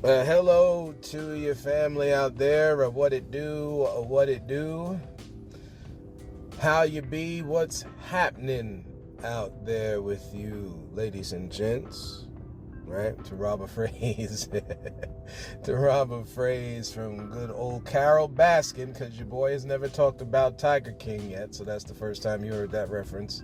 Hello to your family out there. What it do, how you be, what's happening out there with you, ladies and gents, right? To rob a phrase, from good old Carol Baskin, because your boy has never talked about Tiger King yet, so that's the first time you heard that reference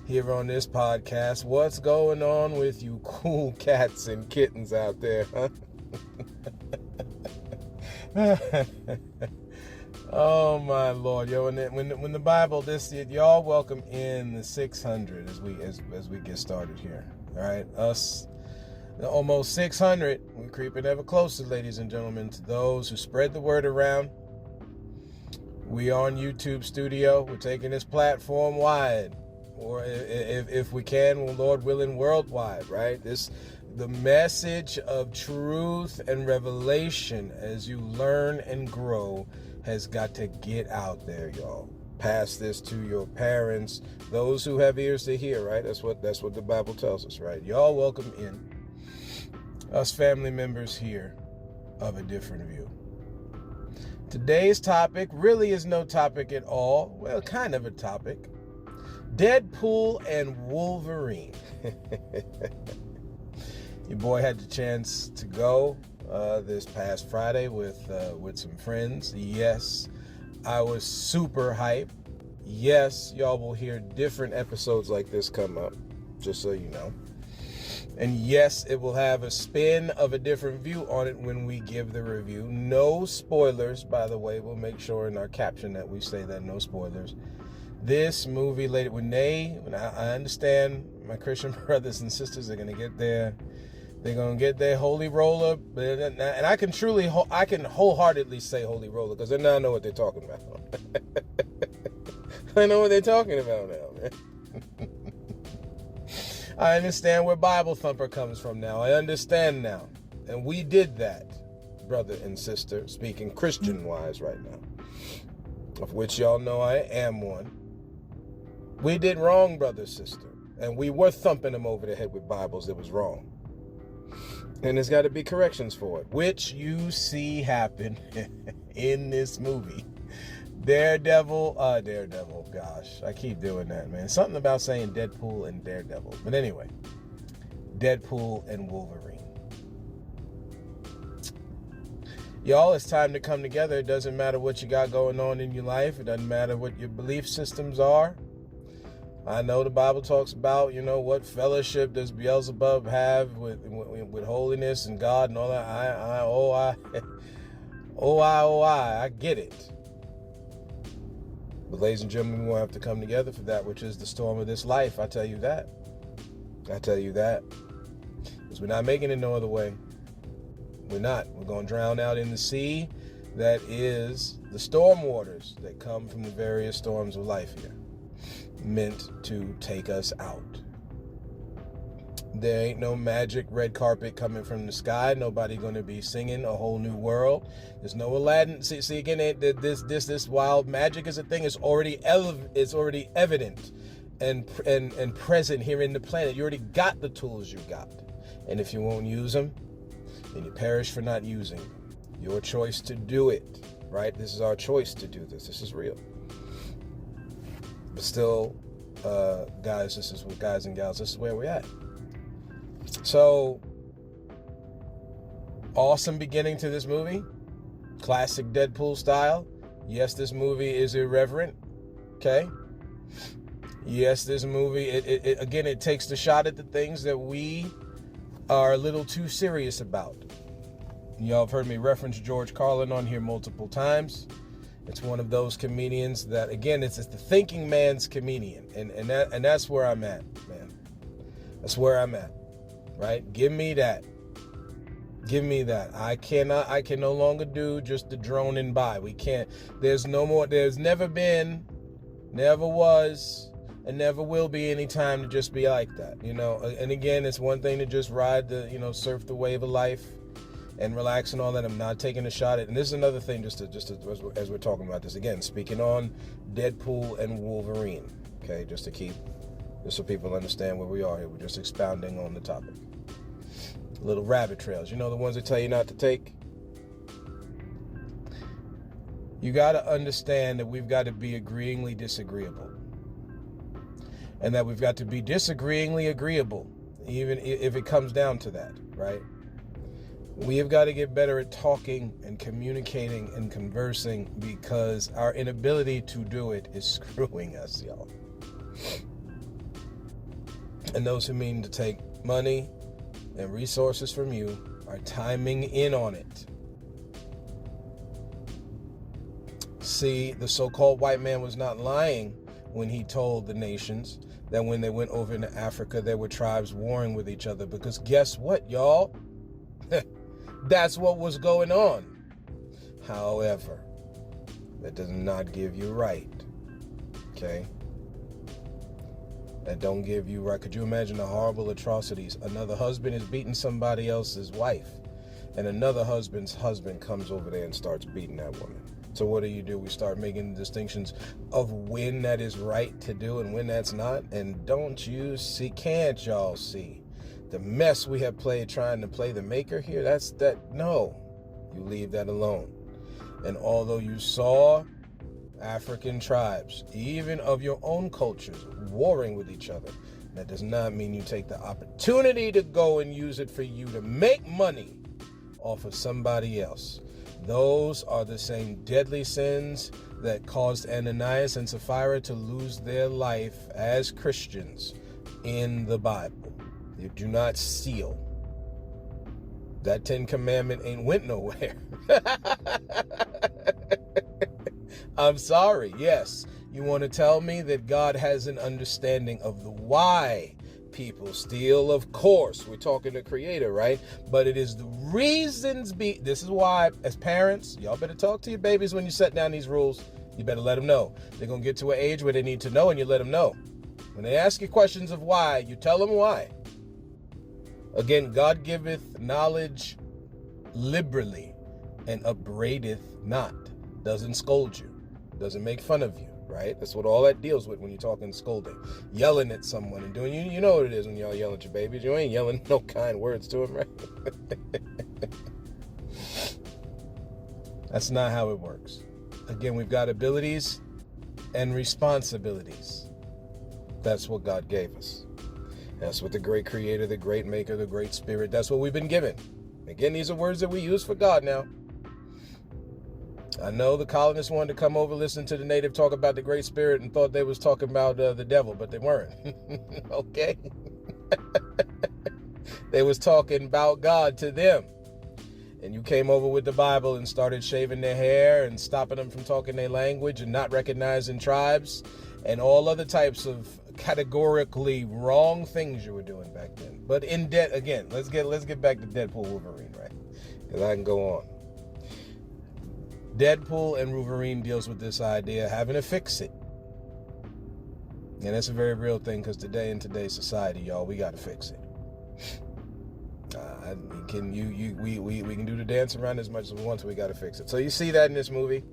here on this podcast. What's going on with you cool cats and kittens out there, huh? Oh my Lord, yo! When the Bible y'all welcome in the 600 as we get started here. All right, us almost 600. We're creeping ever closer, ladies and gentlemen. To those who spread the word around, we on YouTube Studio. We're taking this platform wide, or if we can, well, Lord willing, worldwide. Right, the message of truth and revelation as you learn and grow has got to get out there, y'all. Pass this to your parents, those who have ears to hear, right? That's what the Bible tells us, right? Y'all welcome in us family members here of a different view. Today's topic really is no topic at all. Well, kind of a topic. Deadpool and Wolverine. Your boy had the chance to go this past Friday with some friends. Yes, I was super hyped. Yes, y'all will hear different episodes like this come up, just so you know. And yes, it will have a spin of a different view on it when we give the review. No spoilers, by the way. We'll make sure in our caption that we say that no spoilers. This movie, when I understand my Christian brothers and sisters are going to get there. They're going to get their holy roller. And I can wholeheartedly say holy roller because then I know what they're talking about. I know what they're talking about now, man. I understand where Bible Thumper comes from now. I understand now. And we did that, brother and sister, speaking Christian-wise right now, of which y'all know I am one. We did wrong, brother, sister. And we were thumping them over the head with Bibles that was wrong. And there's got to be corrections for it, which you see happen in this movie. Daredevil, gosh, I keep doing that, man. Something about saying Deadpool and Daredevil. But anyway, Deadpool and Wolverine. Y'all, it's time to come together. It doesn't matter what you got going on in your life. It doesn't matter what your belief systems are. I know the Bible talks about, what fellowship does Beelzebub have with holiness and God and all that. I get it. But ladies and gentlemen, we won't have to come together for that, which is the storm of this life. I tell you that. Because we're not making it no other way. We're not. We're going to drown out in the sea that is the storm waters that come from the various storms of life here, meant to take us out. There ain't no magic red carpet coming from the sky. Nobody going to be singing a whole new world. There's no Aladdin. See again, this wild magic is a thing. It's already evident and present here in the planet. You already got the tools you got, and if you won't use them, then you perish for not using them. Your choice to do it, right? This is our choice to do this. This is real. But still, guys and gals, this is where we're at. So, awesome beginning to this movie. Classic Deadpool style. Yes, this movie is irreverent. Okay? Yes, this movie, it takes the shot at the things that we are a little too serious about. Y'all have heard me reference George Carlin on here multiple times. It's one of those comedians that, again, it's the thinking man's comedian. And that's where I'm at, man. That's where I'm at, right? Give me that. I can no longer do just the droning by. We can't. There's no more. There's never been, never was, and never will be any time to just be like that, And again, it's one thing to just ride surf the wave of life and relax and all that. I'm not taking a shot at, and this is another thing, just as we're talking about this again, speaking on Deadpool and Wolverine, okay, just so people understand where we are here. We're just expounding on the topic. Little rabbit trails. You know, the ones that tell you not to take? You got to understand that we've got to be agreeingly disagreeable. And that we've got to be disagreeingly agreeable, even if it comes down to that, right? We have got to get better at talking and communicating and conversing, because our inability to do it is screwing us, y'all. And those who mean to take money and resources from you are timing in on it. See, the so-called white man was not lying when he told the nations that when they went over into Africa, there were tribes warring with each other. Because guess what, y'all? That's what was going on. However, that does not give you right. Okay? That don't give you right. Could you imagine the horrible atrocities? Another husband is beating somebody else's wife, and another husband's husband comes over there and starts beating that woman. So what do? We start making distinctions of when that is right to do and when that's not. And don't you see, can't y'all see the mess we have played trying to play the maker here? No, you leave that alone. And although you saw African tribes, even of your own cultures, warring with each other, that does not mean you take the opportunity to go and use it for you to make money off of somebody else. Those are the same deadly sins that caused Ananias and Sapphira to lose their life as Christians in the Bible. You do not steal. That 10 commandment ain't went nowhere. I'm sorry. Yes, you want to tell me that God has an understanding of the why people steal? Of course, we're talking to Creator, right? But it is the reasons this is why, as parents, y'all better talk to your babies when you set down these rules. You better let them know. They're going to get to an age where they need to know, and you let them know. When they ask you questions of why, you tell them why. Again, God giveth knowledge liberally and upbraideth not. Doesn't scold you. Doesn't make fun of you, right? That's what all that deals with when you're talking scolding. Yelling at someone and doing, you know what it is when y'all yell at your babies. You ain't yelling no kind words to them, right? That's not how it works. Again, we've got abilities and responsibilities. That's what God gave us. That's what the great Creator, the great Maker, the great Spirit, that's what we've been given. Again, these are words that we use for God now. I know the colonists wanted to come over, listen to the native talk about the Great Spirit and thought they was talking about the devil, but they weren't. Okay? They was talking about God to them. And you came over with the Bible and started shaving their hair and stopping them from talking their language and not recognizing tribes and all other types of categorically wrong things you were doing back then. But again, let's get back to Deadpool Wolverine, right? Because I can go on. Deadpool and Wolverine deals with this idea of having to fix it. And that's a very real thing, because today in today's society, y'all, we got to fix it. We can do the dance around as much as we want to. We got to fix it. So you see that in this movie.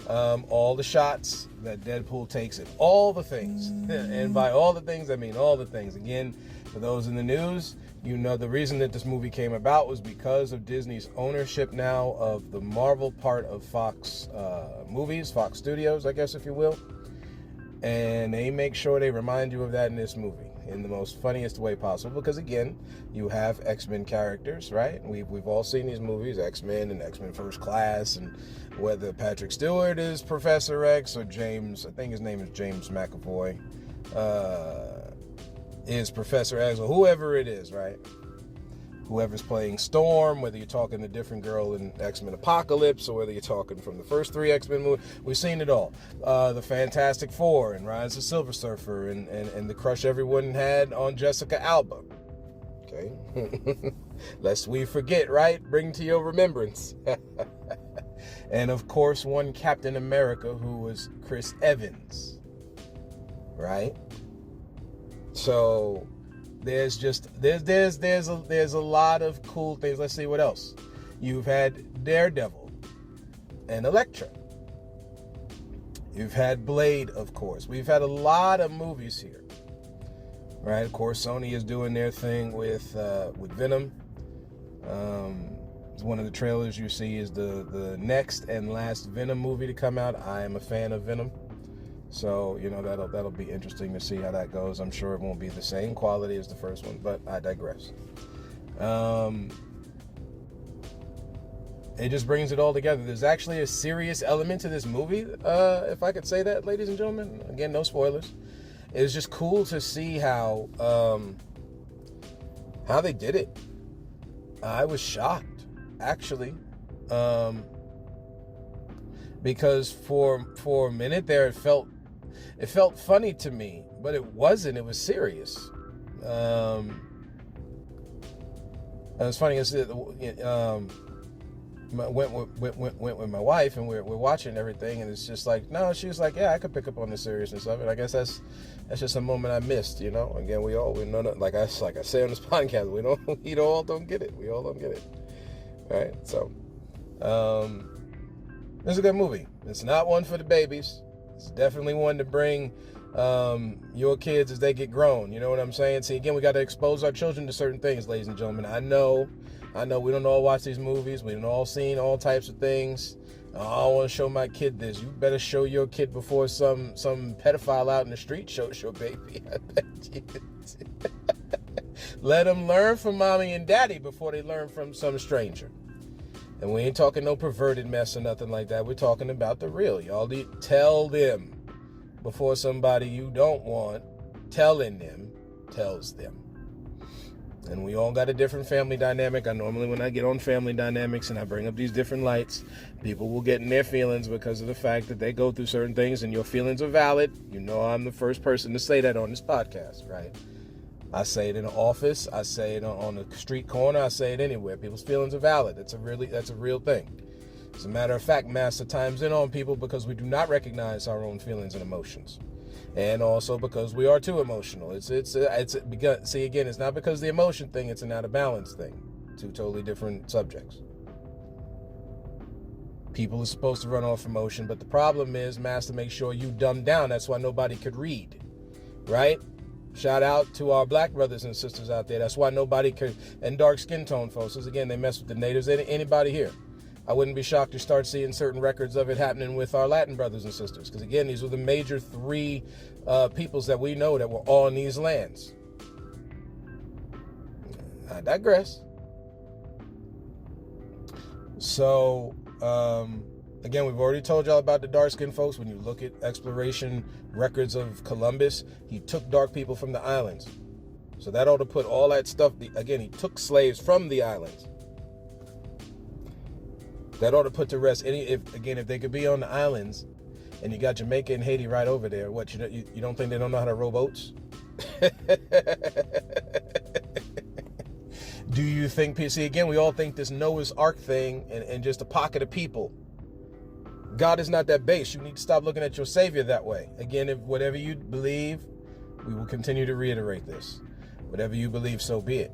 All the shots that Deadpool takes at all the things. And by all the things, I mean all the things. Again, for those in the news, you know the reason that this movie came about was because of Disney's ownership now of the Marvel part of Fox movies, Fox Studios, I guess, if you will. And they make sure they remind you of that in this movie in the most funniest way possible, because again, you have X-Men characters, right? We've all seen these movies, X-Men and X-Men First Class, and whether Patrick Stewart is Professor X or James, I think his name is James McAvoy, is Professor X, or whoever it is, right? Whoever's playing Storm, whether you're talking the different girl in X-Men Apocalypse, or whether you're talking from the first 3 X-Men movies, we've seen it all. The Fantastic Four and Rise of Silver Surfer and the crush everyone had on Jessica Alba. Okay? Lest we forget, right? Bring to your remembrance. And of course, one Captain America who was Chris Evans. Right? So there's a lot of cool things. Let's see what else. You've had Daredevil and Elektra. You've had Blade, of course. We've had a lot of movies here, right? Of course, Sony is doing their thing with Venom. One of the trailers you see is the next and last Venom movie to come out. I am a fan of Venom, so that'll be interesting to see how that goes. I'm sure it won't be the same quality as the first one, but I digress. It just brings it all together. There's actually a serious element to this movie, if I could say that, ladies and gentlemen. Again, no spoilers. It was just cool to see how they did it. I was shocked, actually, because for a minute there, it felt funny to me, but it wasn't. It was serious. It's funny. Went with my wife, and we're watching everything, and it's just like, no, she was like, yeah, I could pick up on the seriousness of it. I guess that's just a moment I missed, Again, we know, like I say on this podcast, we all don't get it. We all don't get it. All right, so this is a good movie. It's not one for the babies. It's definitely one to bring your kids as they get grown. You know what I'm saying? See, again, we got to expose our children to certain things, ladies and gentlemen. I know we don't all watch these movies. We don't all seen all types of things. I don't want to show my kid this. You better show your kid before some pedophile out in the street shows your baby. I bet you. Let them learn from mommy and daddy before they learn from some stranger. And we ain't talking no perverted mess or nothing like that. We're talking about the real. Y'all tell them before somebody you don't want telling them tells them. And we all got a different family dynamic. Normally when I get on family dynamics and I bring up these different lights, people will get in their feelings because of the fact that they go through certain things, and your feelings are valid. I'm the first person to say that on this podcast, right? I say it in the office. I say it on the street corner. I say it anywhere. People's feelings are valid. That's a real thing. As a matter of fact, master times in on people because we do not recognize our own feelings and emotions. And also because we are too emotional. It's because, see, again, it's not because of the emotion thing, it's an out of balance thing. Two totally different subjects. People are supposed to run off emotion, but the problem is, master, make sure you dumb down. That's why nobody could read, right? Shout out to our black brothers and sisters out there. That's why nobody could, and dark skin tone folks, because again, they mess with the natives. Anybody here. I wouldn't be shocked to start seeing certain records of it happening with our Latin brothers and sisters. Because again, these were the major three peoples that we know that were on these lands. I digress. So, again, we've already told y'all about the dark skinned folks. When you look at exploration records of Columbus, he took dark people from the islands. So that ought to put all that stuff, again, he took slaves from the islands. That ought to put to rest if they could be on the islands, and you got Jamaica and Haiti right over there. What, you don't think they don't know how to row boats? Do you think? See, again, we all think this Noah's Ark thing and just a pocket of people. God is not that base. You need to stop looking at your Savior that way. Again, if whatever you believe, we will continue to reiterate this. Whatever you believe, so be it.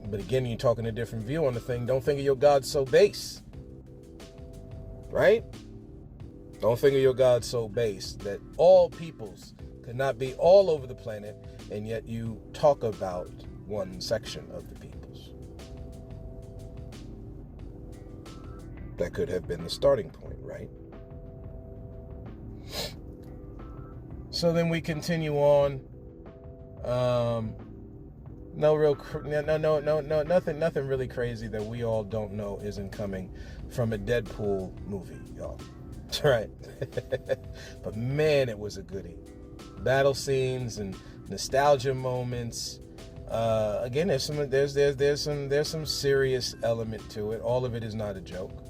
But again, you're talking a different view on the thing. Don't think of your God so base. Right? Don't think of your God so base that all peoples could not be all over the planet, and yet you talk about one section of the peoples. That could have been the starting point, right? So then we continue on. Nothing really crazy that we all don't know isn't coming from a Deadpool movie, y'all. That's right. But man, it was a goodie. Battle scenes and nostalgia moments. Again, there's some serious element to it. All of it is not a joke.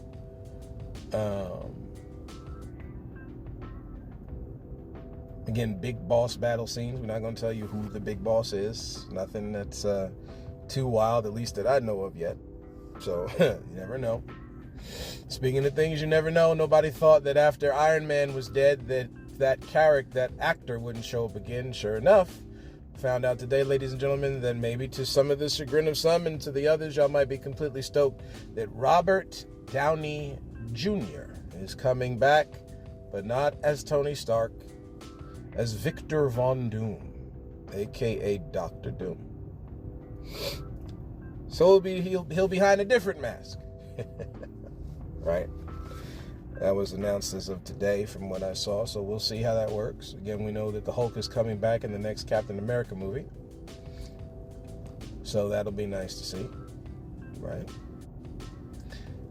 Again, big boss battle scenes. We're not going to tell you who the big boss is. Nothing that's too wild, at least that I know of yet. So, you never know. Speaking of things you never know, nobody thought that after Iron Man was dead that actor wouldn't show up again. Sure enough, found out today, ladies and gentlemen, that maybe to some of the chagrin of some and to the others, y'all might be completely stoked that Robert Downey Jr. is coming back, but not as Tony Stark, as Victor Von Doom, a.k.a. Dr. Doom. So he'll be behind a different mask. Right? That was announced as of today from what I saw, so we'll see how that works. Again, we know that the Hulk is coming back in the next Captain America movie. So that'll be nice to see. Right?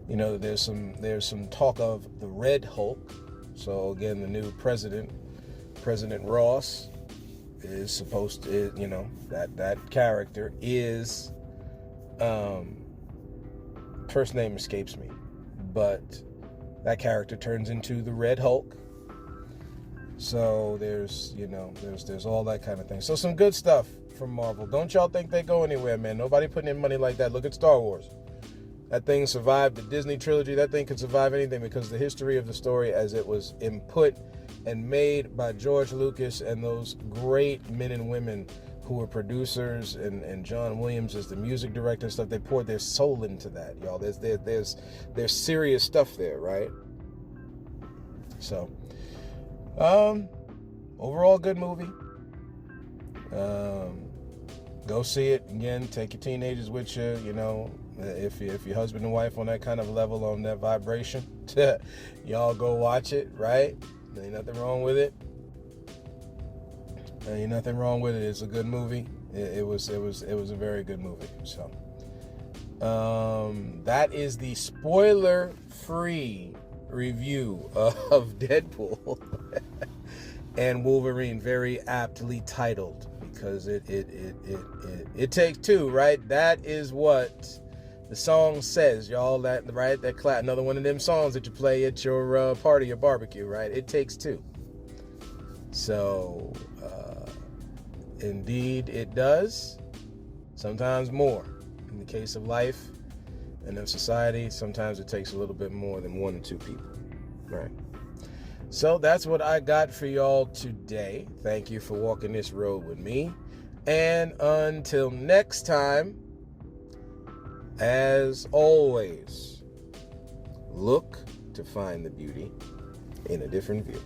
You know, there's some talk of the Red Hulk. So again, the new President Ross, is supposed to, you know, that character is, first name escapes me, but that character turns into the Red Hulk. So there's all that kind of thing. So some good stuff from Marvel. Don't y'all think they go anywhere, man. Nobody putting in money like that. Look at Star Wars. That thing survived the Disney trilogy. That thing could survive anything because the history of the story as it was input and made by George Lucas and those great men and women who were producers, and John Williams as the music director and stuff. They poured their soul into that, y'all. There's serious stuff there, right? So, overall good movie. Go see it again. Take your teenagers with you. You know, if your husband and wife on that kind of level, on that vibration, y'all go watch it. Right? Ain't nothing wrong with it. Ain't nothing wrong with it. It's a good movie. It was a very good movie. So, that is the spoiler-free review of Deadpool and Wolverine, very aptly titled because it takes two, right? That is what the song says, y'all. That right? That another one of them songs that you play at your party or barbecue, right? It takes two. So, indeed, it does. Sometimes more. In the case of life and of society, sometimes it takes a little bit more than one or two people, right? So that's what I got for y'all today. Thank you for walking this road with me. And until next time, as always, look to find the beauty in a different view.